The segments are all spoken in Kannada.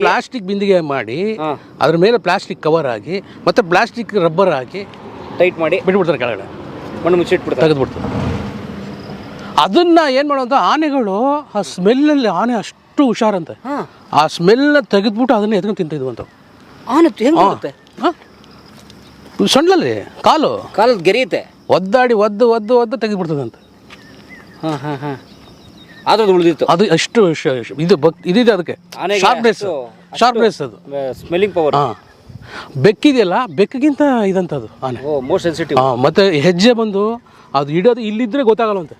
ಪ್ಲಾಸ್ಟಿಕ್ ಬಿಂದಿಗೆ ಮಾಡಿ ಅದ್ರ ಮೇಲೆ ಪ್ಲಾಸ್ಟಿಕ್ ಕವರ್ ಆಗಿ ಮತ್ತೆ ಪ್ಲಾಸ್ಟಿಕ್ ರಬ್ಬರ್ ಹಾಕಿ ಟೈಟ್ ಮಾಡಿ ಬಿಟ್ಬಿಡ್ತಾರೆ ಕೆಳಗಡೆ, ಮಣ್ಣು ಮುಚ್ಚಿಟ್ಬಿಡ್ತಾರೆ, ತೆಗೆದ್ಬಿಡ್ತಾರೆ. ಅದನ್ನ ಏನು ಮಾಡೋದು, ಆನೆಗಳು ಆ ಸ್ಮೆಲ್ಲಲ್ಲಿ ಆನೆ ಅಷ್ಟು ಹುಷಾರಂತೆ, ಆ ಸ್ಮೆಲ್ನ ತೆಗೆದ್ಬಿಟ್ಟು ಅದನ್ನ ಎತ್ಕೊಂಡು ತಿಂತಿದ್ವು ಅಂತ. ಆನೆ ಸೊಂಡ್ಲಲ್ಲಿ ಕಾಲದ ಗೆರೆಯುತ್ತೆ, ಒದ್ದಾಡಿ ಒದ್ದು ತೆಗೆದ್ಬಿಡ್ತದಂತೆ. ಅದು ಉಳಿದಿತ್ತು. ಅದು ಅಷ್ಟು ಇದಿದೆ ಅದಕ್ಕೆ ಶಾರ್ಪ್ನೆಸ್ ಅದು ಸ್ಮೆಲ್ಲಿಂಗ್ ಪವರ್. ಬೆಕ್ಕಿದೆಯಲ್ಲ, ಬೆಕ್ಕಿಗಿಂತ ಇದಂತದು ಆನೆ ಮೋಸ್ಟ್ ಸೆನ್ಸಿಟಿವ್. ಮತ್ತೆ ಹೆಜ್ಜೆ ಬಂದು ಅದು ಇಡೋದು ಇಲ್ಲಿದ್ರೆ ಗೊತ್ತಾಗಲ್ಲಂತೆ,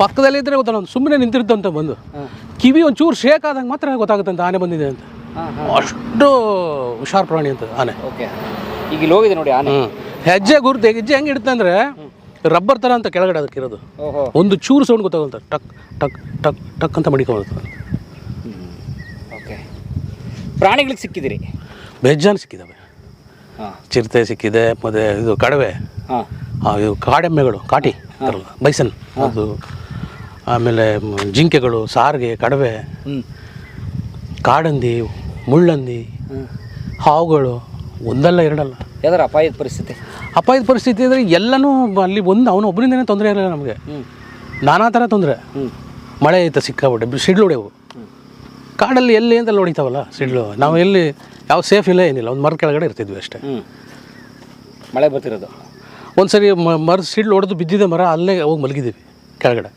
ಪಕ್ಕದಲ್ಲಿ ಇದ್ರೆ ಗೊತ್ತಾಗಲ್ಲ, ಸುಮ್ಮನೆ ನಿಂತಿರುತ್ತಂತ ಬಂದು ಕಿವಿ ಒಂಚೂರು ಶೇಕ್ ಆದಂಗೆ ಮಾತ್ರ ಗೊತ್ತಾಗುತ್ತಂತ ಆನೆ ಬಂದಿದೆ ಅಂತ. ಅಷ್ಟು ಹುಷಾರ್ ಪ್ರಾಣಿ ಅಂತ ಆನೆ. ಈಗ ಇಲ್ಲಿ ಹೋಗಿದೆ ನೋಡಿ ಆನೆ. ಹೆಜ್ಜೆ ಹೆಂಗೆ ಇಡುತ್ತೆ ಅಂದ್ರೆ ರಬ್ಬರ್ ಥರ ಅಂತ ಕೆಳಗಡೆ ಅದಕ್ಕೆ ಇರೋದು, ಒಂದು ಚೂರು ಸೌಂಡ್ ಗೊತ್ತಾಗಂತ, ಟಕ್ ಟಕ್ ಟಕ್ ಟಕ್ ಅಂತ ಮಡಿಕೊಳ್ಳುತ್ತೆ. ಪ್ರಾಣಿಗಳಿಗೆ ಸಿಕ್ಕಿದಿರಿ? ಬೇಜಾನ್ ಸಿಕ್ಕಿದ್ದಾವೆ. ಚಿರತೆ ಸಿಕ್ಕಿದೆ, ಮತ್ತು ಇದು ಕಡವೆ, ಇವು ಕಾಡೆಮ್ಮೆಗಳು, ಕಾಟಿ ಬೈಸನ್, ಅದು ಆಮೇಲೆ ಜಿಂಕೆಗಳು, ಸಾರಿಗೆ, ಕಡವೆ, ಕಾಡಂದಿ, ಮುಳ್ಳಂದಿ, ಹಾವುಗಳು, ಒಂದಲ್ಲ ಎರಡಲ್ಲ. ಯಾವ್ದಾರ ಅಪಾಯದ ಪರಿಸ್ಥಿತಿ ಅಂದರೆ ಎಲ್ಲನೂ ಅಲ್ಲಿ ಅವನು ಒಬ್ಬರಿಂದನೇ ತೊಂದರೆ ಇರಲಿಲ್ಲ ನಮಗೆ, ನಾನಾ ಥರ ತೊಂದರೆ. ಮಳೆ ಐತೆ ಸಿಕ್ಕಾಬಿಟ್ಟೆ, ಸಿಡ್ಲು ಹೊಡೆವು ಕಾಡಲ್ಲಿ, ಎಲ್ಲಿ ಅಂತೆಲ್ಲ ಹೊಡಿತಾವಲ್ಲ ಸಿಡ್ಲು, ನಾವು ಎಲ್ಲಿ ಯಾವ ಸೇಫ್ ಇಲ್ಲ ಏನಿಲ್ಲ, ಒಂದು ಮರದ ಕೆಳಗಡೆ ಇರ್ತಿದ್ವಿ ಅಷ್ಟೇ. ಮಳೆ ಬರ್ತಿರೋದು ಒಂದು ಸರಿ ಮರದ ಸಿಡ್ಲು ಹೊಡೆದು ಬಿದ್ದಿದೆ ಮರ, ಅಲ್ಲೇ ಹೋಗಿ ಮಲಗಿದ್ದೀವಿ ಕೆಳಗಡೆ.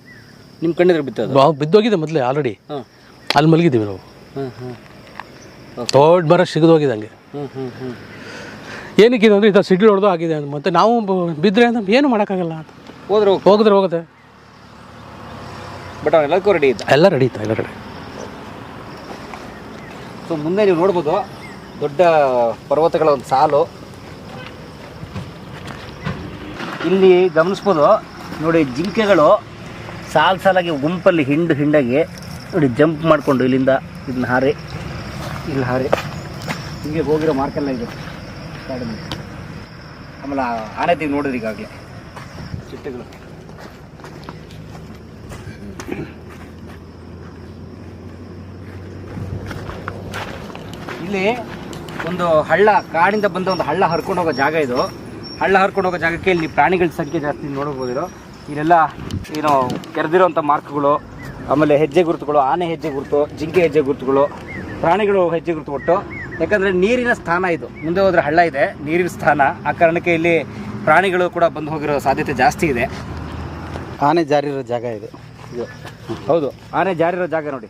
ನಿಮ್ಮ ಕಣ್ಣಿದ್ರೆ ಬಿತ್ತೋದು? ಬಿದ್ದೋಗಿದೆ ಮೊದಲೇ ಆಲ್ರೆಡಿ, ಅಲ್ಲಿ ಮಲಗಿದ್ದೀವಿ ನಾವು. ದೊಡ್ಡ ಮರ ಸಿಗದೋಗಿದೆ ಹಂಗೆ. ಏನಕ್ಕಿದೆ ಅಂದರೆ ಈ ಥರ ಸಿಡ್ಲು ಹೊಡೆದು ಆಗಿದೆ ಅಂತ. ಮತ್ತು ನಾವು ಬಿದ್ದರೆ ಅಂತ ಏನು ಮಾಡೋಕ್ಕಾಗಲ್ಲ ಅಂತ, ಹೋಗಿದ್ರೆ ಹೋಗುತ್ತೆ. ಬಟ್ ಅವನೆಲ್ಲಕ್ಕೂ ರೆಡಿ ಇದ್ದ, ಎಲ್ಲ ರೆಡಿ. ಸೊ ಮುಂದೆ ನೀವು ನೋಡ್ಬೋದು ದೊಡ್ಡ ಪರ್ವತಗಳ ಒಂದು ಸಾಲು ಇಲ್ಲಿ ಗಮನಿಸ್ಬೋದು ನೋಡಿ. ಜಿಂಕೆಗಳು ಸಾಲಾಗಿ ಗುಂಪಲ್ಲಿ ಹಿಂಡಾಗಿ ನೋಡಿ ಜಂಪ್ ಮಾಡಿಕೊಂಡು ಇಲ್ಲಿಂದ ಇದನ್ನ ಹಾರಿ ಹಿಂಗೆ ಹೋಗಿರೋ ಮಾರ್ಕೆಲ್ಲ ಇದೆ ಕಾಡಿನ. ಆಮೇಲೆ ಆನೆ ತೆಗೆ ನೋಡಿದ್ರಿ ಈಗಾಗಲೇ ಚಿಟ್ಟೆಗಳು. ಇಲ್ಲಿ ಒಂದು ಹಳ್ಳ, ಕಾಡಿಂದ ಬಂದ ಒಂದು ಹಳ್ಳ ಹರ್ಕೊಂಡು ಹೋಗೋ ಜಾಗ ಇದು. ಹಳ್ಳ ಹರ್ಕೊಂಡು ಹೋಗೋ ಜಾಗಕ್ಕೆ ಇಲ್ಲಿ ಪ್ರಾಣಿಗಳ ಸಂಖ್ಯೆ ಜಾಸ್ತಿ ನೋಡಬಹುದಿರೋ. ಇಲ್ಲೆಲ್ಲ ಏನು ಕೆರೆದಿರೋಂಥ ಮಾರ್ಕ್ಗಳು, ಆಮೇಲೆ ಹೆಜ್ಜೆ ಗುರುತುಗಳು, ಆನೆ ಹೆಜ್ಜೆ ಗುರುತು, ಜಿಂಕೆ ಹೆಜ್ಜೆ ಗುರುತುಗಳು, ಪ್ರಾಣಿಗಳು ಹೆಜ್ಜೆ ಗುರುತು ಒಟ್ಟು. ಯಾಕಂದರೆ ನೀರಿನ ಸ್ಥಾನ ಇದು, ಮುಂದೆ ಹೋದರೆ ಹಳ್ಳ ಇದೆ, ನೀರಿನ ಸ್ಥಾನ. ಆ ಕಾರಣಕ್ಕೆ ಇಲ್ಲಿ ಪ್ರಾಣಿಗಳು ಕೂಡ ಬಂದು ಹೋಗಿರೋ ಸಾಧ್ಯತೆ ಜಾಸ್ತಿ ಇದೆ. ಆನೆ ಜಾರಿರೋ ಜಾಗ ಇದು. ಹೌದು, ಆನೆ ಜಾರಿರೋ ಜಾಗ ನೋಡಿ.